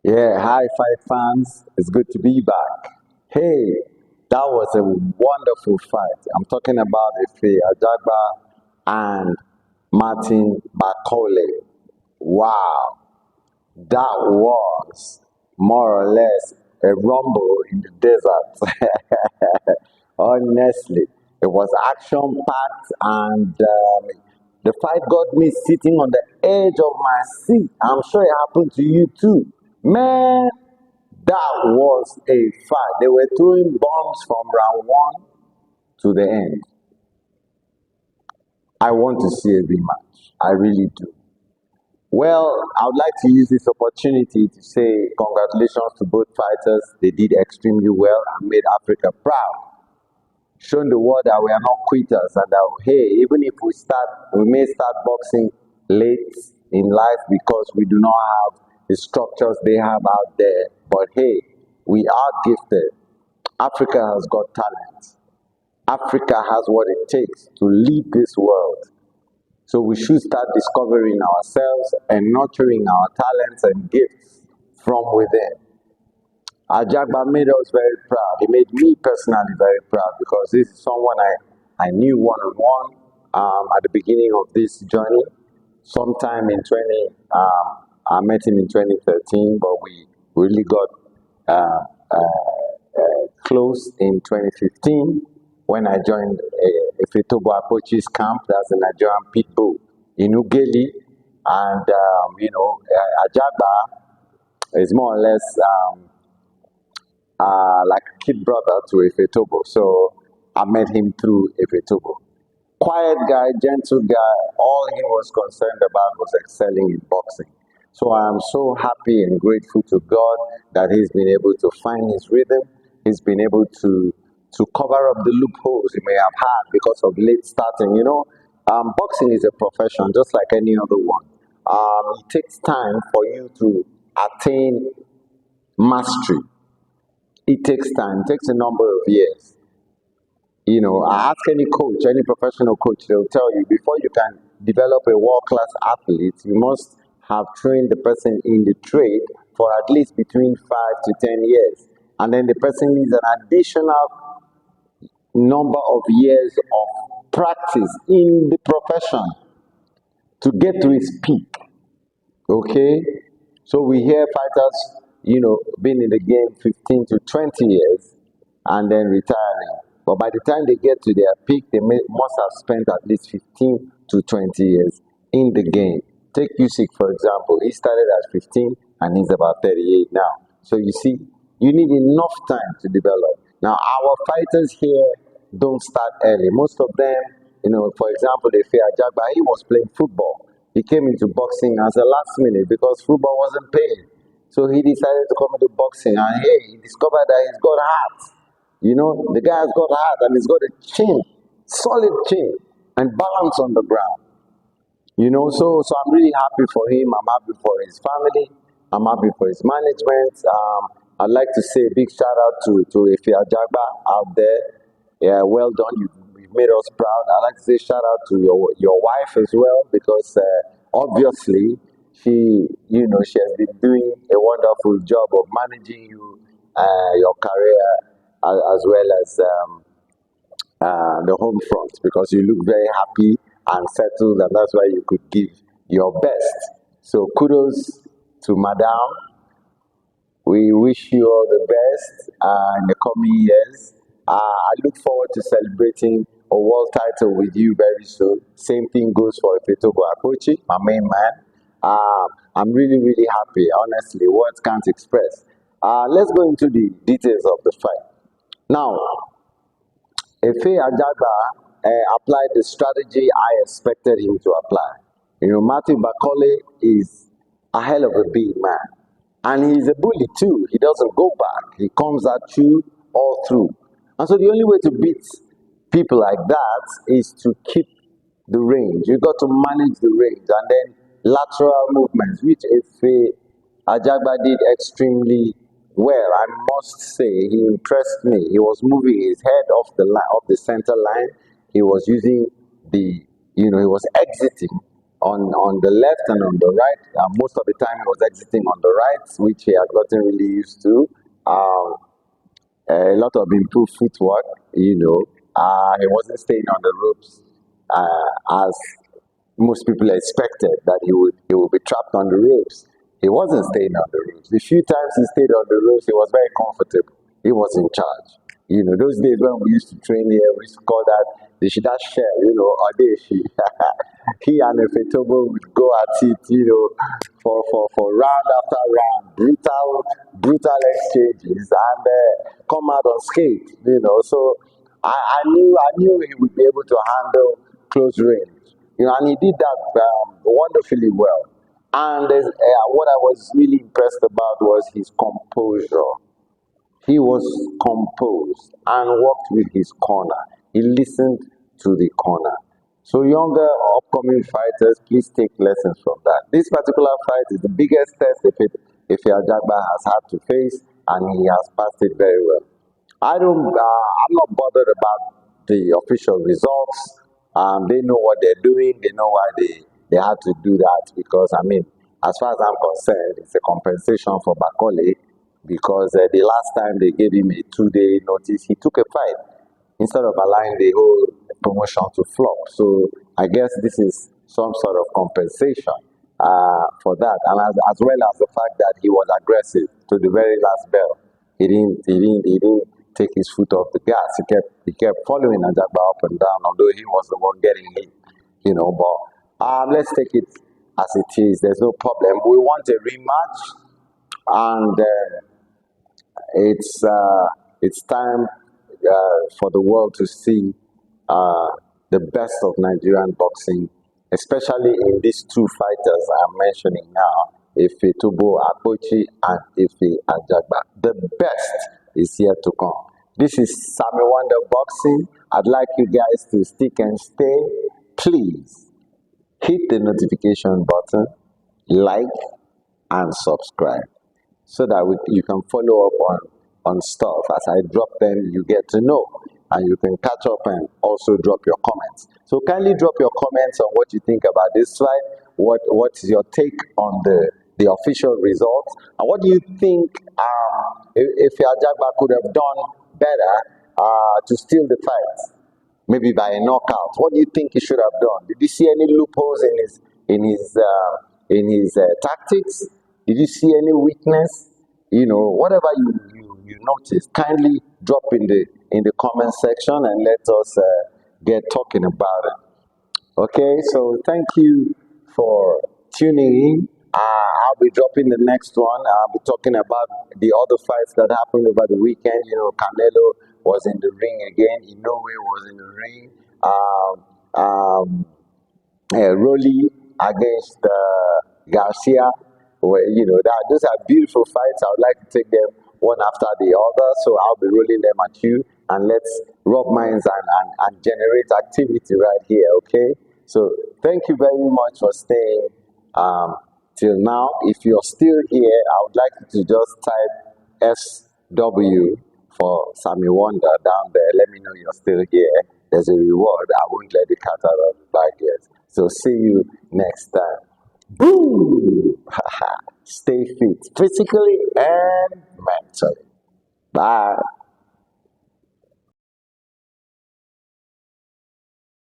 Yeah, hi, fight fans. It's good to be back. Hey, that was a wonderful fight. I'm talking about Ife Ajagba and Martin Bakole. Wow, that was more or less a rumble in the desert. Honestly, it was action packed, and the fight got me sitting on the edge of my seat. I'm sure it happened to you too. Man, that was a fight. They were throwing bombs from round one to the end. I want to see a rematch. I really do. Well, I would like to use this opportunity to say congratulations to both fighters. They did extremely well and made Africa proud, showing the world that we are not quitters and that, hey, even if we may start boxing late in life because we do not have the structures they have out there. But hey, we are gifted. Africa has got talent. Africa has what it takes to lead this world. So we should start discovering ourselves and nurturing our talents and gifts from within. Ajagba made us very proud. He made me personally very proud because this is someone I knew one on one at the beginning of this journey. Sometime in 20, I met him in 2013, but we really got uh, close in 2015 when I joined Efetobo Apochi's camp. That's a Nigerian pit bull in Ugeli. And, Ajagba is more or less like a kid brother to Efetobo. So I met him through Efetobo. Quiet guy, gentle guy, all he was concerned about was excelling in boxing. So I am so happy and grateful to God that he's been able to find his rhythm. He's been able to cover up the loopholes he may have had because of late starting. Boxing is a profession just like any other one. It takes time for you to attain mastery. It takes time, it takes a number of years. Ask any coach, any professional coach, they'll tell you before you can develop a world class athlete, you must have trained the person in the trade for at least between 5 to 10 years. And then the person needs an additional number of years of practice in the profession to get to his peak. Okay? So we hear fighters, been in the game 15 to 20 years and then retiring. But by the time they get to their peak, must have spent at least 15 to 20 years in the game. Take Usyk, for example. He started at 15 and he's about 38 now. So you see, you need enough time to develop. Now, our fighters here don't start early. Most of them, for example, they fear Ajagba, he was playing football. He came into boxing as a last minute because football wasn't paying. So he decided to come into boxing and hey, he discovered that he's got heart. The guy has got heart and he's got a chin, solid chin, and balance on the ground. So I'm really happy for him. I'm happy for his family. I'm happy for his management. I'd like to say a big shout out to Ife Ajagba out there. Yeah, well done. You've made us proud. I'd like to say shout out to your wife as well because obviously she has been doing a wonderful job of managing your career as well as the home front because you look very happy and settled, and that's why you could give your best. So kudos to Madame. We wish you all the best in the coming years. I look forward to celebrating a world title with you very soon. Same thing goes for Ifetogo Akochi, my main man. I'm really, really happy. Honestly, words can't express. Let's go into the details of the fight. Now, Efe Ajagba applied the strategy I expected him to apply. Martin Bakole is a hell of a big man. And he's a bully too. He doesn't go back. He comes at you all through. And so the only way to beat people like that is to keep the range. You got to manage the range and then lateral movements, which Efe Ajagba did extremely well. I must say he impressed me. He was moving his head off the line, off the center line. He was using he was exiting on the left and on the right. Most of the time, he was exiting on the right, which he had gotten really used to. Um, a lot of improved footwork, he wasn't staying on the ropes as most people expected that he would be trapped on the ropes. He wasn't staying on the ropes. The few times he stayed on the ropes, he was very comfortable. He was in charge. Those days when we used to train here, we used to call that the Shida share, Odeshi. He and Efetobo would go at it, for round after round, brutal exchanges, and come out unscathed. So I knew he would be able to handle close range, and he did that wonderfully well. And what I was really impressed about was his composure. He was composed and worked with his corner. He listened to the corner. So younger upcoming fighters, please take lessons from that. This particular fight is the biggest test if Ajagba has had to face, and he has passed it very well. I'm not bothered about the official results. They know what they're doing. They know why they had to do that, because as far as I'm concerned, it's a compensation for Bakole, because the last time they gave him a 2-day notice, he took a fight instead of allowing the whole promotion to flop. So I guess this is some sort of compensation for that, and as well as the fact that he was aggressive to the very last bell. He didn't take his foot off the gas. He kept following Ajagba up and down, although he was the one getting hit. But let's take it as it is. There's no problem. We want a rematch, and it's time for the world to see uh, the best of Nigerian boxing, especially in these two fighters I'm mentioning now, Ife Tobo Akpochi and Ife Ajagba. The best is yet to come. This is Sammy Wonder Boxing. I'd like you guys to stick and stay. Please hit the notification button, like, and subscribe, so that you can follow up on stuff. As I drop them, you get to know, and you can catch up and also drop your comments. So kindly drop your comments on what you think about this fight. What's your take on the official results, and what do you think if Ajagba could have done better to steal the fight? Maybe by a knockout. What do you think he should have done? Did you see any loopholes in his tactics? Did you see any weakness? Whatever you notice, kindly drop in the comment section and let us get talking about it. Okay, so thank you for tuning in. I'll be dropping the next one. I'll be talking about the other fights that happened over the weekend. Canelo was in the ring again. Inoue was in the ring. Rolly against Garcia. Well, those are beautiful fights. I would like to take them one after the other. So I'll be rolling them at you, and let's rub minds and generate activity right here. Okay. So thank you very much for staying till now. If you're still here, I would like you to just type SW for Sammy Wonder down there. Let me know you're still here. There's a reward. I won't let the cat out of the bag yet. So see you next time. Boom! Stay fit physically and mentally. Bye.